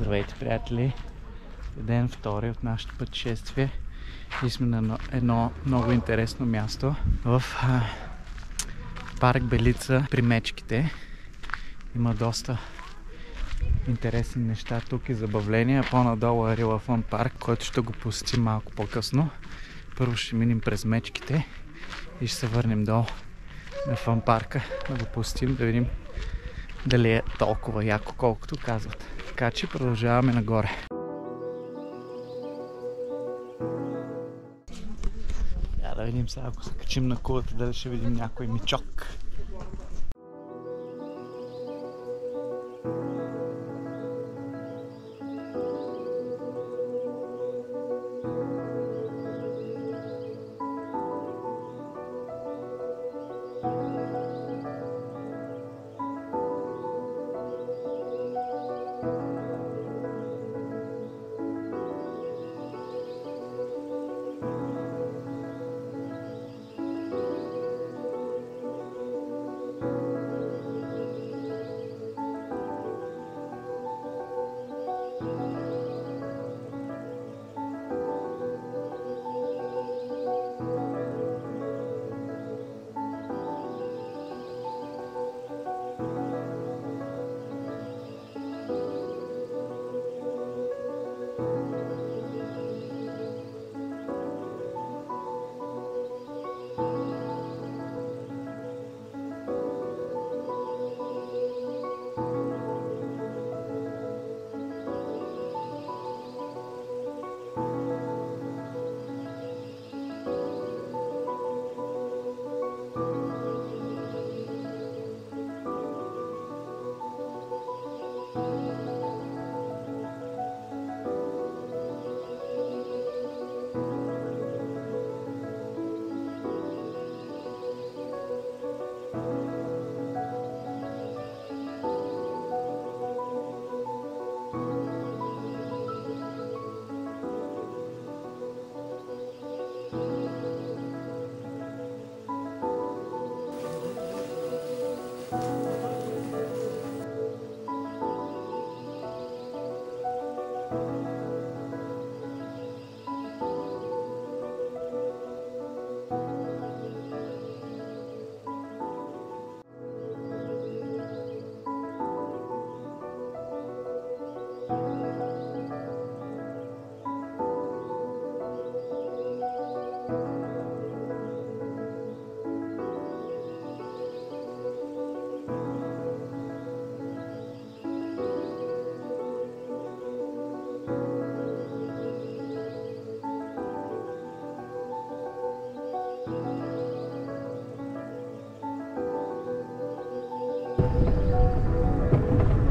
Здравейте, приятели! Ден втори от нашето пътешествие и сме на едно много интересно място в парк Белица при мечките. Има доста интересни неща тук и забавления. По-надолу е Рила Фън парк, който ще го посетим малко по-късно. Първо ще минем през мечките и ще се върнем долу на Фън парка да го посетим, да видим дали е толкова яко, колкото казват. Така че продължаваме нагоре. Я да видим сега, ако се качим на кулата, дали ще видим някой мечок.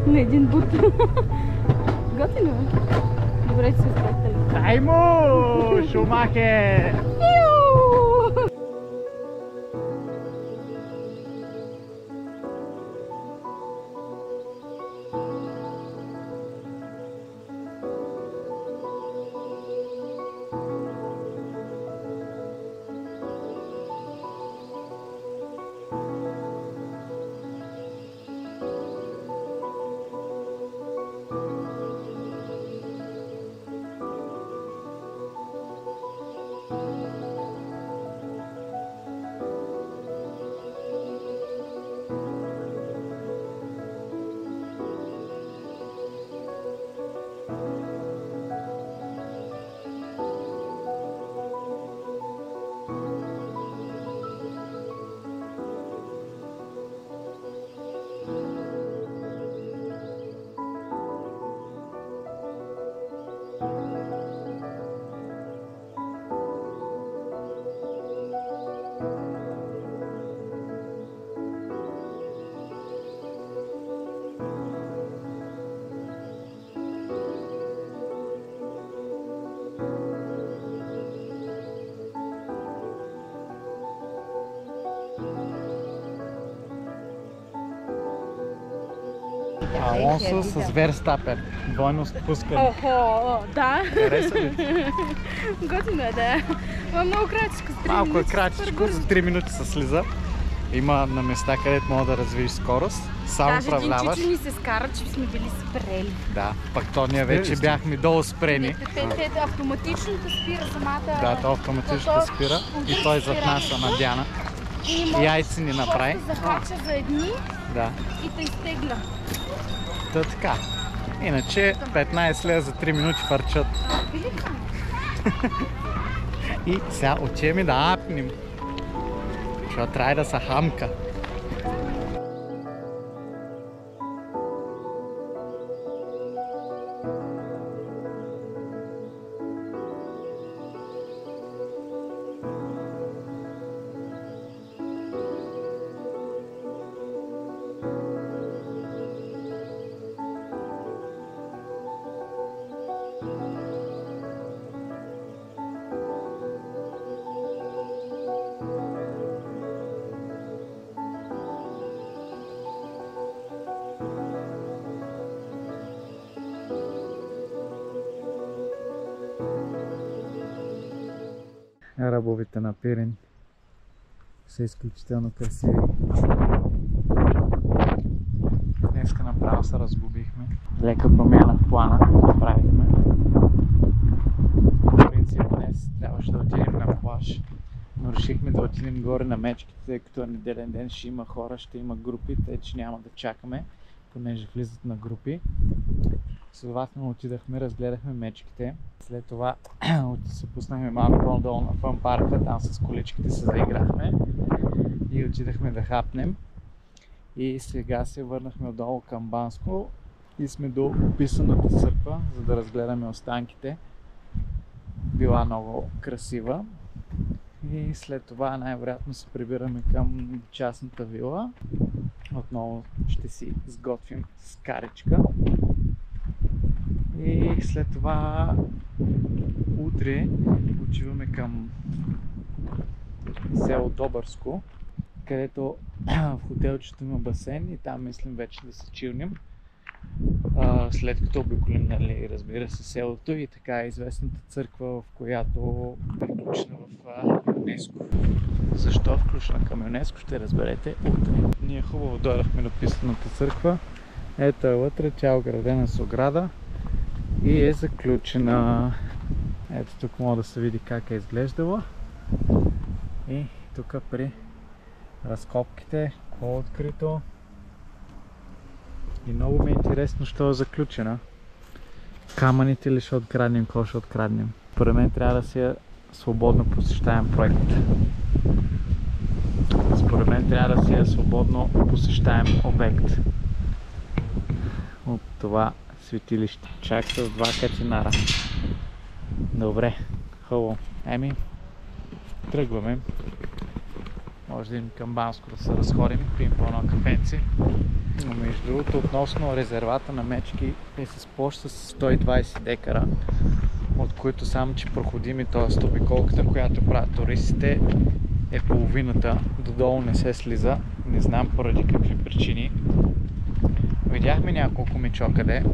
На един бут. Готино е. Добре, че се спрятали. Аймо! Шумахер! Алонсо с Верстапен. Двойно спускане. Охо, да. Хареса ли? Готино е, да. Ма много кратичко. Малко е кратичко, за 3 минути се слиза. Има на места, където мога да развиеш скорост. Само управляваш. Даже един чичо ни се скара, че сме били спрели. Да, пък то ние вече бяхме долу спрени. Те автоматично те спира самата... Да, то автоматично те спира и той зад нас е надяна. Яйци ни направи. Захача за едни и те изтегля. Та така. Иначе 15 лева за 3 минути фърчат. И сега отиваме да апнем. Защото трябва да са хамка. Ръбовете на Пирин са изключително красиви. Днеска направо се разгубихме. Лека промяна в плана направихме. В принцип днес трябваше да отидем на плаж, но решихме да отидем горе на мечките, тъй като неделен ден ще има хора, ще има групи, тъй че няма да чакаме, понеже влизат на групи. Следователно отидахме, разгледахме мечките. След това се пуснахме малко по-надолу на фън парка, там с количките се заиграхме и отидахме да хапнем. И сега се върнахме отдолу към Банско и сме до описаната църква, за да разгледаме останките. Била много красива. И след това най-вероятно се прибираме към частната вила. Отново ще си сготвим с каричка. И след това утре отиваме към село Добърско, където в хотелчето има басейн и там мислим вече да се чилнем. След като обиколим, нали, разбира се, селото и така известната църква, в която е включена в ЮНЕСКО. Защо включена към ЮНЕСКО, ще разберете утре. Ние хубаво дойдахме до писаната църква. Ето е вътре, тя е оградена с ограда и е заключена. Ето тук може да се види как е изглеждала. И тук при разкопките, какво е открито. И много ми е интересно, що е заключена. Камъните ли ще откраднем, какво ще откраднем. Поред мен трябва да си е свободно посещаем проект. Според мен трябва да си е свободно посещаем обект от това светилище. Чак с 2 катинара. Добре, хубаво. Еми, тръгваме. Може да идем към Банско да се разходим, пием по едно кафенце. Но между другото, относно резервата на мечки е с площ с 120 декара, от които само че проходими, т.е. обиколката, която правят туристите, е половината. Додолу не се слиза, не знам поради какви причини. Видяхме няколко мечокъде,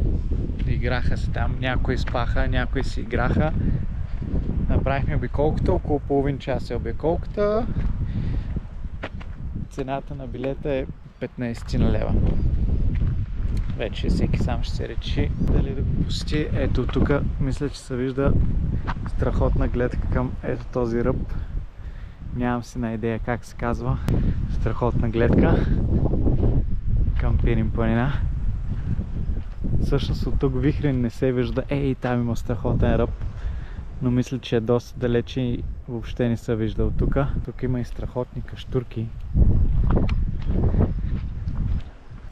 играха се там, някои спаха, някои си играха. Направихме обиколката, около половин час е обиколката. Цената на билета е 15 лева. Вече всеки сам ще се реши дали да го посети. Ето тук мисля, че се вижда страхотна гледка към ето този ръб. Нямам си на идея как се казва. Страхотна гледка към Пирин планина. Всъщност от тук Вихрин не се вижда. Ей, там има страхотен ръб. Но мисля, че е доста далече и въобще не се вижда от тук. Тук има и страхотни каштурки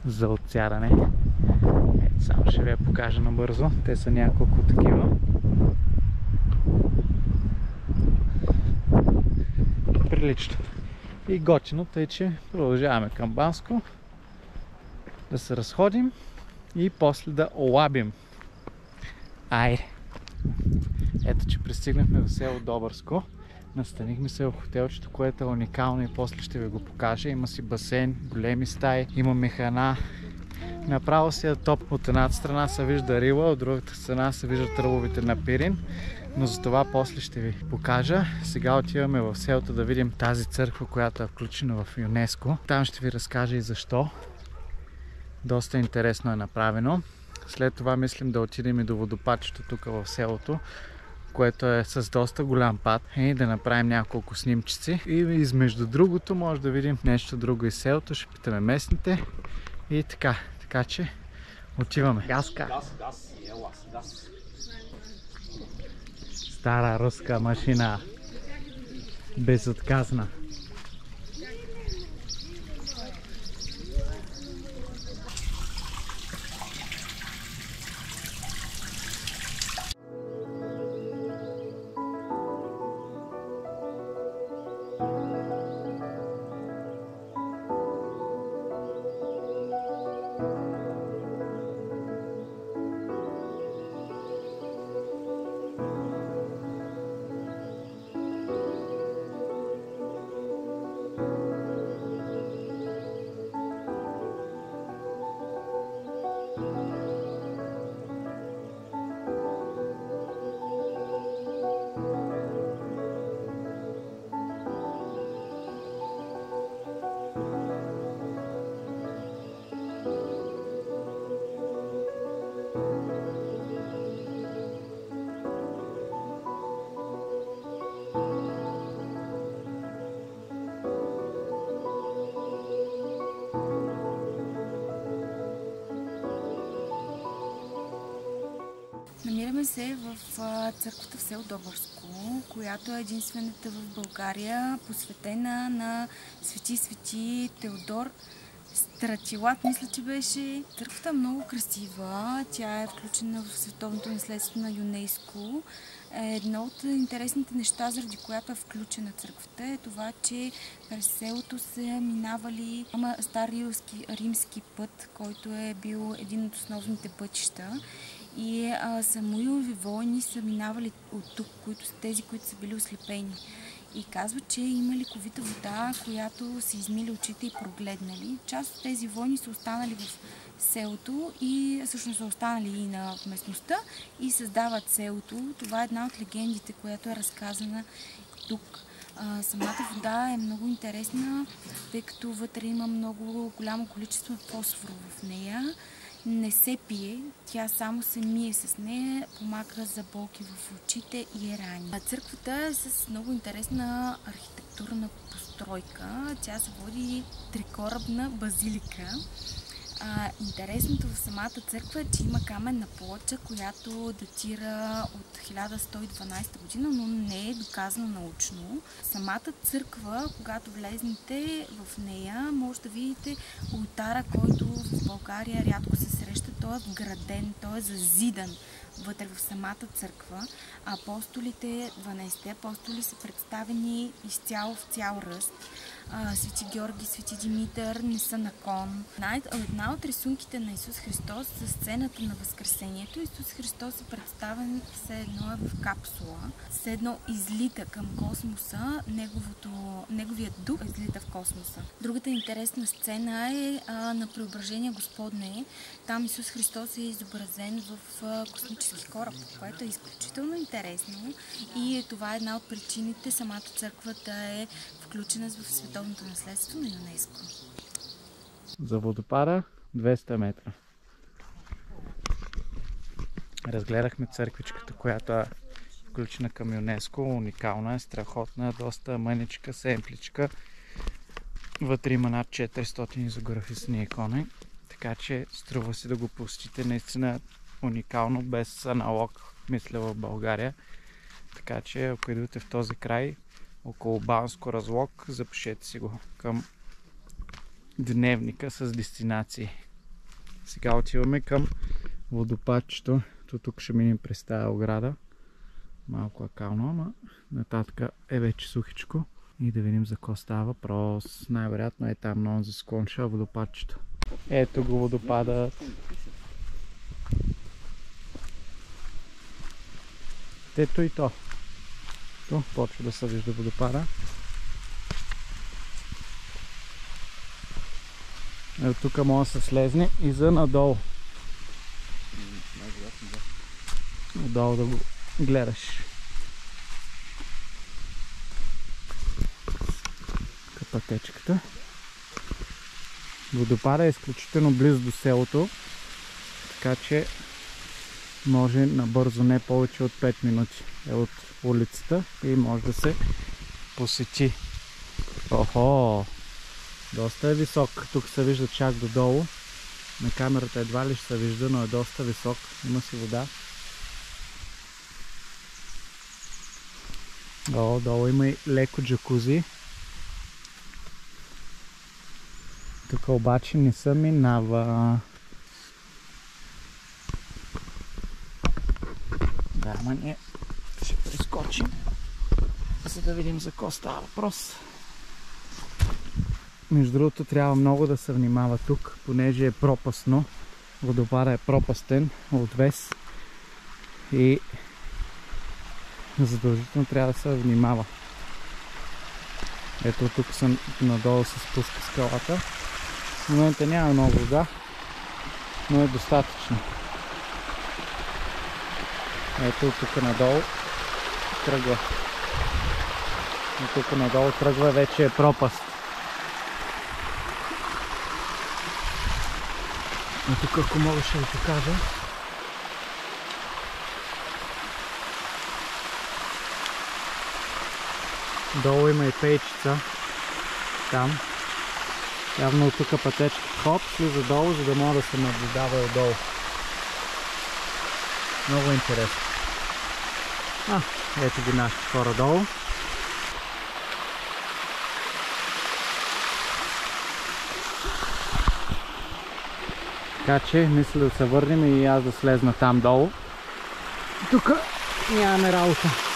за отсядане. Ето, само ще ви я покажа набързо. Те са няколко такива. Прилично. И готино, тъй че продължаваме към Банско. Да се разходим и после да олабим. Айде! Ето, че пристигнахме в село Добърско. Настанихме се в хотелчето, което е уникално и после ще ви го покажа. Има си басейн, големи стаи, имаме храна, Направо си е топ. От едната страна се вижда Рила, от другата страна се виждат ръбовете на Пирин. Но за това после ще ви покажа. Сега отиваме в селото да видим тази църква, която е включена в ЮНЕСКО. Там ще ви разкажа и защо. Доста интересно е направено. След това мислим да отидем и до водопадчето тук в селото, което е с доста голям пад, и да направим няколко снимчици. И измежду другото може да видим нещо друго из селото, ще питаме местните и така. Така че отиваме. Газка! Стара руска машина. Безотказна. Намираме се в църквата в село Добърско, която е единствената в България, посветена на свети Теодор Стратилат, мисля, че беше. Църквата е много красива, тя е включена в световното наследство на ЮНЕСКО. Едно от интересните неща, заради която е включена църквата, е това, че през селото са минавали стар римски път, който е бил един от основните пътища. И Самуилови войни са минавали от тук, тези, които са били ослепени. И казват, че има ликовита вода, която са измили очите и прогледнали. Част от тези войни са останали в селото и всъщност са останали и на местността и създават селото. Това е една от легендите, която е разказана тук. Самата вода е много интересна, тъй като вътре има много голямо количество фосфор в нея. Не се пие, тя само се мие с нея, помага за болки в очите и рани. Църквата е с много интересна архитектурна постройка. Тя се води трикорабна базилика. Интересното в самата църква е, че има каменна плоча, която датира от 1112 година, но не е доказано научно. Самата църква, когато влезнете в нея, може да видите олтара, който в България рядко се среща. Той е вграден, той е зазидан вътре в самата църква. Апостолите, 12 апостоли са представени изцяло в цял ръст. Свети Георги, Свети Димитър не са на кон. Една от рисунките на Исус Христос за сцената на Възкресението. Исус Христос е представен все едно е в капсула, все едно излита към космоса, неговият дух излита в космоса. Другата интересна сцена е на Преображение Господне. Там Исус Христос е изобразен в космически кораб, което е изключително интересно и това е една от причините самата църква да е включена в световното наследство на ЮНЕСКО. За водопада 200 метра. Разгледахме църквичката, която е включена към ЮНЕСКО. Уникална е, страхотна, доста мъничка, семпличка. Вътре има над 400 изографични икони, така че струва си да го посетите. Наистина уникално, без аналог, мисля, в България. Така че ако идвате в този край, около Банско разлог, запишете си го към дневника с дестинации. Сега отиваме към водопадчето. Тук ще минем през тази ограда. Малко е кално, ама нататък е вече сухичко. И да видим за какво става въпрос. Най-вероятно е там много за склонча водопадчето. Ето го водопадът. Ето и то. Тук почва да се вижда водопада. Ето тук може да се слезне и за надолу. Надолу да го гледаш. Пътечката. Водопада е изключително близо до селото, така че може набързо, не повече от 5 минути е от улицата и може да се посети. Охо! Доста е висок. Тук се вижда чак додолу. На камерата едва ли ще се вижда, но е доста висок. Има си вода. Долу има и леко джакузи. Тук обаче не се минава. Да, ама ние ще прескочим, за да видим за какво става въпрос. Между другото трябва много да се внимава тук, понеже е пропастно. Водопада е пропастен, отвес и задължително трябва да се внимава. Ето тук съм надолу се спуска скалата. В момента няма много вода, но е достатъчно. Ето тук надолу тръгва. И тук надолу тръгва, вече е пропаст. И тук, ако мога, ще ви покажа. Долу има и пейчица. Там. Явно от тук пътечка хоп, слиза долу, за да може да се наблюдава отдолу. Много интересно. Ето ги нашите хора долу. Така че мисля да се върнем и аз да слезна там долу. Тук нямаме работа.